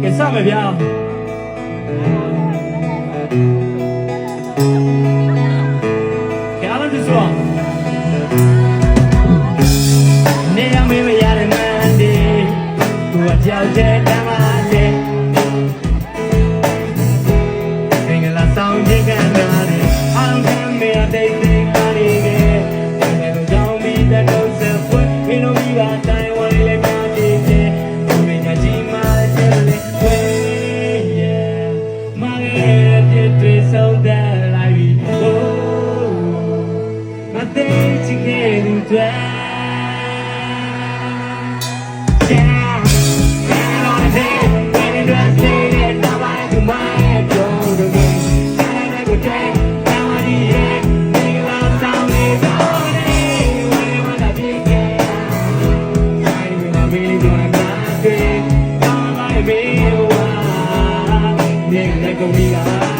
ကဲစမယ်ဗျာကဲအားလုံးဆိုနေရမေးမရတဲ့မန်ဒီသူကကြောက်တဲ့တမတဲ့မင်္ဂလာဆောင်ခြင်းကံနာတယ်အောင်ခံမေးတဲ့စိတ်ကားလေးကဘယ်လိုကြောင့်ဒီတဲ့တော့ဆက်ဖွင့်မင်းတို့ကတိုင်ဝမ်လေးပြနေတယ်ဘုရင်ကကြီးမားတဲ့လေဝေးရဲ့မရဲ့ပြည့်တွေဆုံးတဲ့လိုက်ပြီးဟိုးမသိချင်ခဲ့တဲ့တွေ့Go,